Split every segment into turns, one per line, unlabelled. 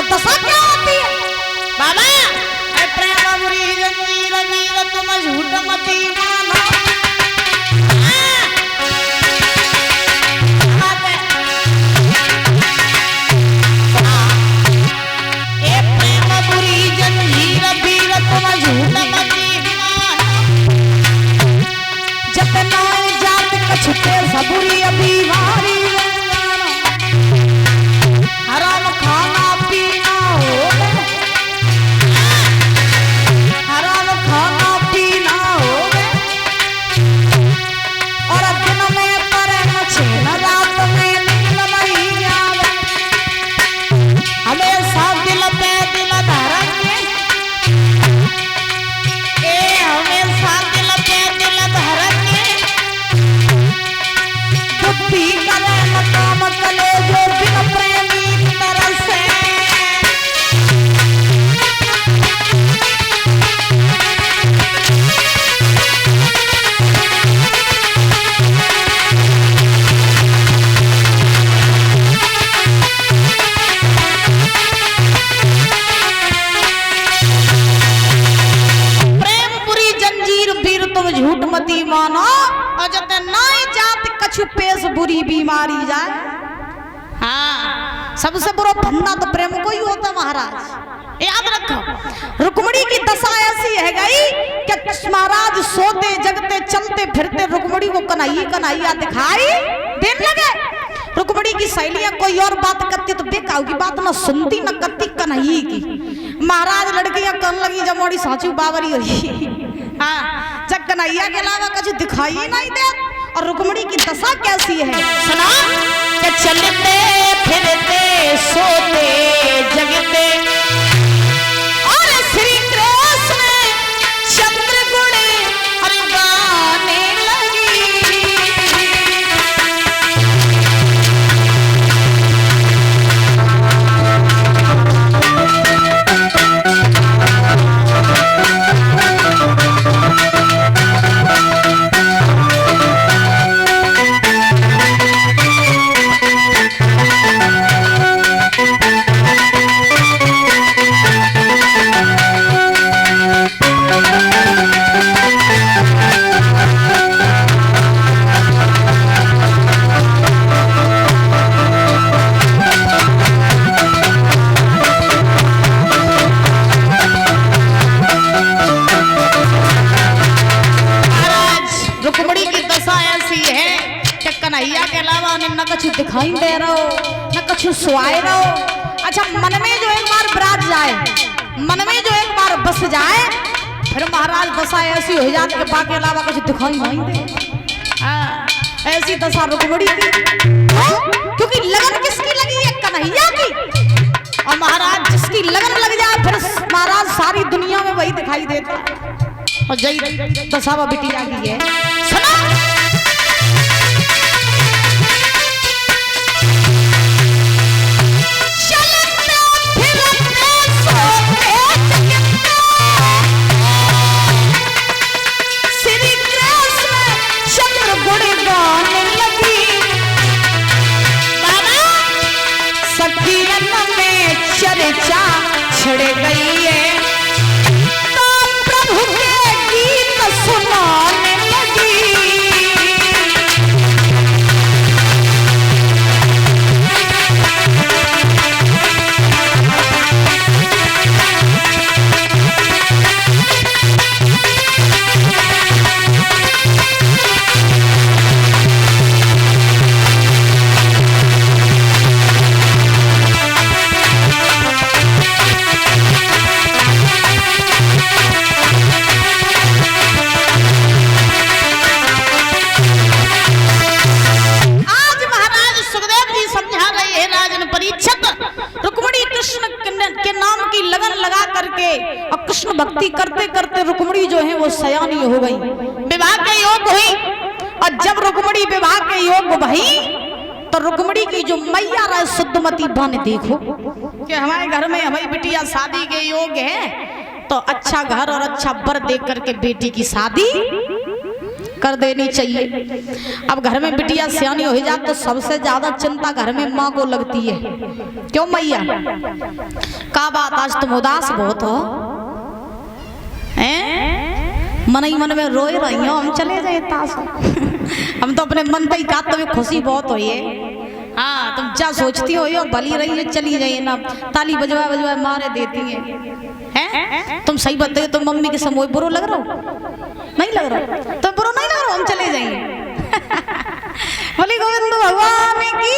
तो दशा क्या होती है
बाबा प्रेम बुरी जंजीर वीर तुम झूठ मती मानो ए प्रेम बुरी जंजीर वीर तुम झूठ मती मानो
जतना जात कछुते सबुरी अभी वारी हराम खाना पीना हो गए हराम खाना पीना हो गए और दिन में परे मछेन रात में नींद नहीं आवे
हमेशा दिल पे दिल धरेंगे ए हमेशा दिल पे दिल धरेंगे
बुद्धि करे न काम कले जो बिन प्रेमी की तरह से
प्रेम बुरी जंजीर वीर तुम झूठ मती मानो और जब नाई जात
कछु पेश बुरी बीमारी जाए
हाँ
सबसे बुरा फंदा तो प्रेम को ही होता महाराज
याद रखो
रुक्मणी की दशा ऐसी है गई कि महाराज सोते जगते चलते फिरते रुक्मणी को कन्हैया दिखाई देने लगे। रुक्मणी की सहेलियां कोई और बात करती तो बेकाऊ की बात ना सुनती न करती कन्हैया की। महाराज लड़कियां कहने लगी जब मोड़ी साचू बावरी हुई हाँ जब कन्हैया के अलावा कुछ दिखाई नहीं दे। और रुक्मणी की दशा कैसी है
सुना कि चलते फिरते सोते जगते
और श्री कृष्ण चंद्र गुण
गाने लगी रुक्मणी की दशा ऐसी है कि कन्हैया के अलावा उन्हें न कुछ दिखाई दे रहा हो न कुछ सुहाए रहो।
अच्छा मन में जो एक बार विराज जाए मन में जो एक बार बस जाए फिर महाराज दशा ऐसी हो जाती कि बाकी अलावा कुछ दिखाई नहीं दे। हाँ, ऐसी दशा रुक्मणी की क्योंकि लगन किसकी लगी है कन्हैया की। और महाराज जिसकी लगन लग जाए फिर महाराज सारी दुनिया में वही दिखाई देता है। और जय दशा बिटिया की है सुना चर्चा छिड़ गई है तो प्रभु के गीत सुनाने लगी। और कृष्ण भक्ति करते करते रुक्मणी जो है वो सयानी हो गई, विवाह के योग हुई। और जब रुक्मणी विवाह के योग भई तो रुक्मणी की जो मैया रहे शुद्धमती बन देखो कि हमारे घर में हमारी बिटिया शादी के योग है तो अच्छा घर और अच्छा वर देख करके बेटी की शादी कर देनी चाहिए। अब घर में बिटिया सियानी हो जाए तो सबसे ज्यादा चिंता घर में माँ को लगती है। क्यों मैया, का बात आज तुम उदास बहुत हो? मन ही मन में रोए रही हो, हम चले जाए ताश हम तो अपने मन पे ही कहा, तुम्हें खुशी बहुत हुई है। हाँ, तुम क्या सोचती हो, भली रही है, चली जाइए ना, ताली बजवा बजवा मारे देती हैं। तुम सही बताइए, तुम मम्मी के समय बुरो लग रहा हो? नहीं लग रहा, तुम बुरो नहीं लग रहा, हम चले जाइए बोली गोविंद भगवान की।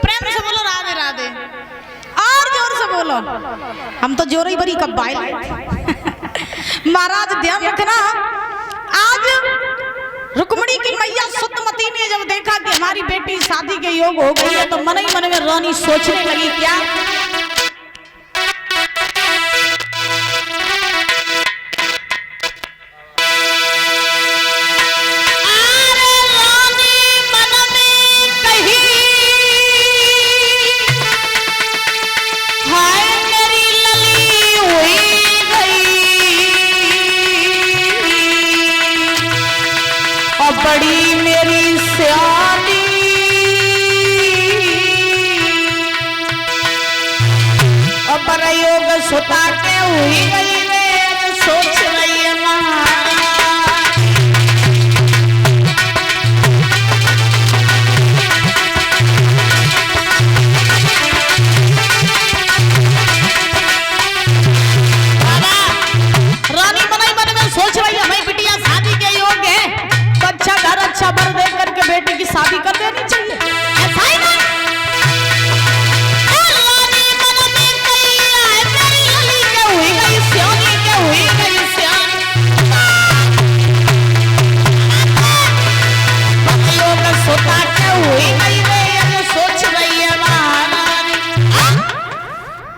प्रेम से बोलो राधे राधे, और जोर से बोलो। हम तो जोर ही बड़ी कब्बाई महाराज ध्यान रखना, आज रुक्मिणी की मैया सुतमती ने जब देखा कि हमारी बेटी शादी के योग हो गई है तो मन ही मन में रानी सोचने लगी क्या, बड़ी मेरी सियानी और प्रयोग सुता के हुई गई वे, सोच रही है रानी मन मन में सोच रही है, हमारी बिटिया शादी के योग है, अच्छा घर अच्छा बर दे करके बेटी की शादी कर देनी चाहिए। ऐसा ही ना, रानी मन में कही है, मेरी लली के हुई गई सियानी, के हुई गई सियानी, लोग सोता के हुई गई वे, सोच रही है महारानी।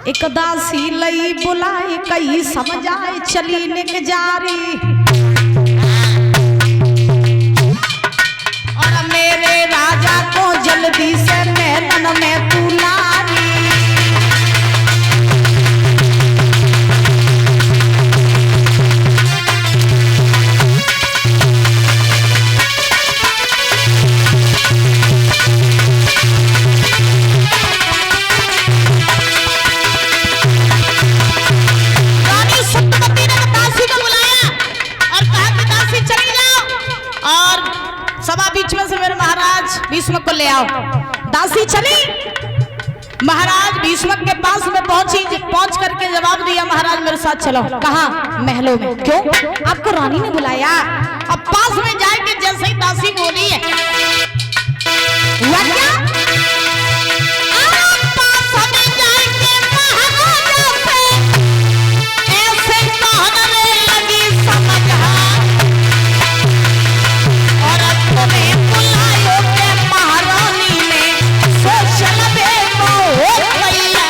एक दासी लई बुलाई कही समझाए, चली निक जारी, मेरे राजा को जल्दी से मैदान में तू लारी। रानी सुतमती ने दासी को बुलाया और कहा कि दासी चली जाओ और सभा बीच में से मेरे महाराज भीष्म को ले आओ। दासी चली, महाराज भीष्म के पास में पहुंच करके जवाब दिया, महाराज मेरे साथ चलो। कहा? महलों में। क्यों? आपको रानी ने बुलाया। अब पास में जाएंगे, जैसे ही दासी बोली है हुआ क्या, पास में जाएंगे महाराजा से, ऐसे कहने लगी समझ तुम्हें बुलायो के महारानी ने, सोच लबे को हो गया।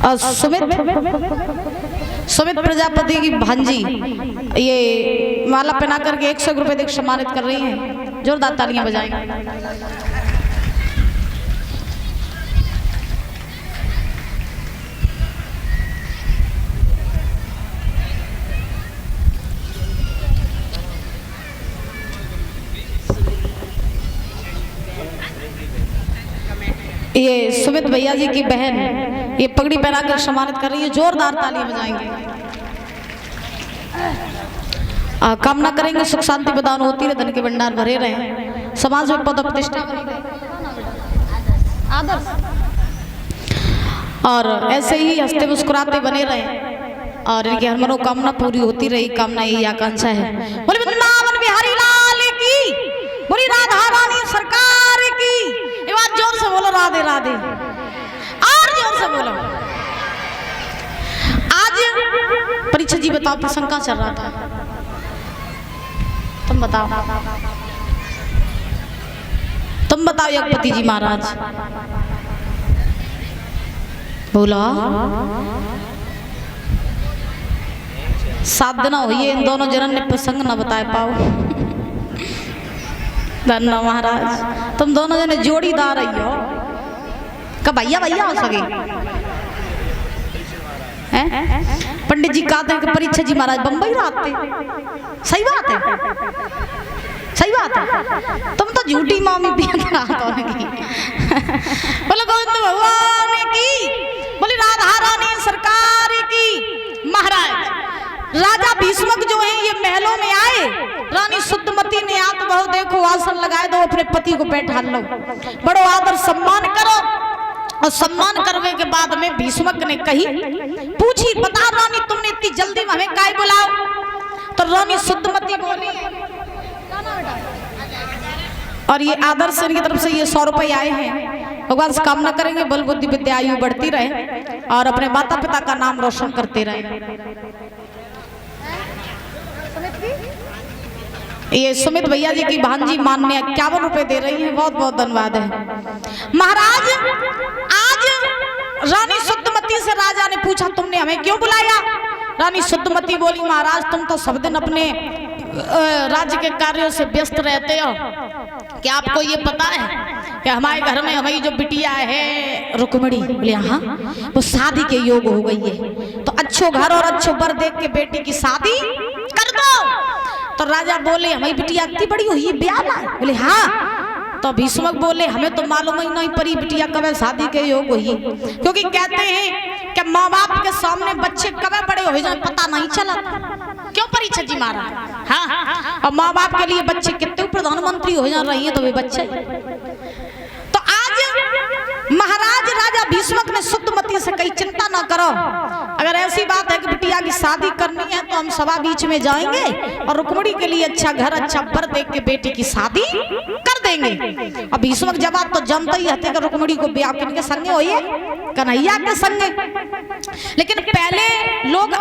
और सुमित प्रजापति की भांजी ये माला पहना करके 100 रुपए देकर सम्मानित कर रही हैं। जोरदार तालियां बजाएंगे। ये सुमित भैया जी की बहन ये पगड़ी पहनाकर सम्मानित कर रही है। जोरदार तालियां बजाएंगे। कामना करेंगे सुख शांति प्रदान होती रहे, धन के भंडार भरे रहे, समाज में पद प्रतिष्ठा बनी रहे, आदर्श और ऐसे ही हंसते मुस्कुराते बने रहे और इनकी हर मनोकामना पूरी होती रही। कामना यही आकांक्षा है। बोले वृंदावन बिहारी लाल की, बोली राधा रानी सरकार की। ये बात जोर से बोलो, राधे राधे, और जोर से बोलो। आज परीक्षा जी बताओ प्रसंग कहाँ चल रहा था, तुम बताओ, तुम बताओ यज्ञपति जी महाराज बोला। 7 दिन हुई इन दोनों जनन ने प्रसंग न बताए पाओ। धन्ना महाराज, तुम दोनों जने जोड़ीदार रही हो। कब भैया भैया हो सके हैं? पंडित जी कहते हैं कि परीक्षा जी महाराज बम्बई रहते। सही बात है, सही बात है। तुम तो झूठी मामी पिया की। बोले गोविंद भगवान की, बोले राधा रानी सरकार की। महाराज राजा भीष्मक जो है ये महलों में आए, रानी शुद्धमती ने आत बहु देखो आसन लगाए दो, अपने पति को बैठा लो, बड़ो आदर सम्मान करो। और सम्मान करने के बाद में भीष्मक ने कही पूछी, बता रानी तुमने इतनी जल्दी में हमें काहे बुलाओ? तो रानी शुद्धमती बोली, और ये आदर से इनकी तरफ से ये 100 रुपए आए हैं। भगवान से कामना करेंगे बल बुद्धि विद्या आयु बढ़ती रहे और अपने माता पिता का नाम रोशन करते रहे। ये सुमित भैया जी की भांजी मान्य 51 रुपए दे रही है। बहुत बहुत धन्यवाद है। महाराज आज रानी शुद्धमती से राजा ने पूछा तुमने हमें क्यों बुलाया? रानी शुद्धमती बोली, महाराज तुम तो सब दिन अपने राज्य के कार्यों से व्यस्त रहते हो। क्या आपको ये पता है कि हमारे घर में हमारी जो बिटिया है रुक्मिणी, बोले हाँ, वो शादी के योग हो गई है, तो अच्छो घर और अच्छो बर देख के बेटी की शादी कर दो। तो राजा बोले हमारी बिटिया इतनी बड़ी हुई है, ब्याह लाए? बोले हाँ। तो भीष्मक बोले हमें तो मालूम ही नहीं परी बिटिया कब शादी के योग हुई, क्योंकि कहते हैं कि माँ बाप के सामने बच्चे कब बड़े हो जाए पता नहीं चला। क्यों परीक्षा जी मारा? हाँ, और माँ बाप के लिए बच्चे कितने प्रधानमंत्री हो जा रही है तो वे बच्चे। तो आज महाराज राजा भीष्मक ने शुद्धमती से कही चिंता ना करो, अगर ऐसी बात है कि बिटिया की शादी करनी है तो हम सभा बीच में जाएंगे और रुक्मिणी के लिए अच्छा घर अच्छा बर देख के बेटी की शादी कर देंगे। अब भीष्मक जवाब तो जानता ही है कि रुक्मिणी को ब्याह किनके संगे होइए, कन्हैया के संगे। लेकिन पहले लोग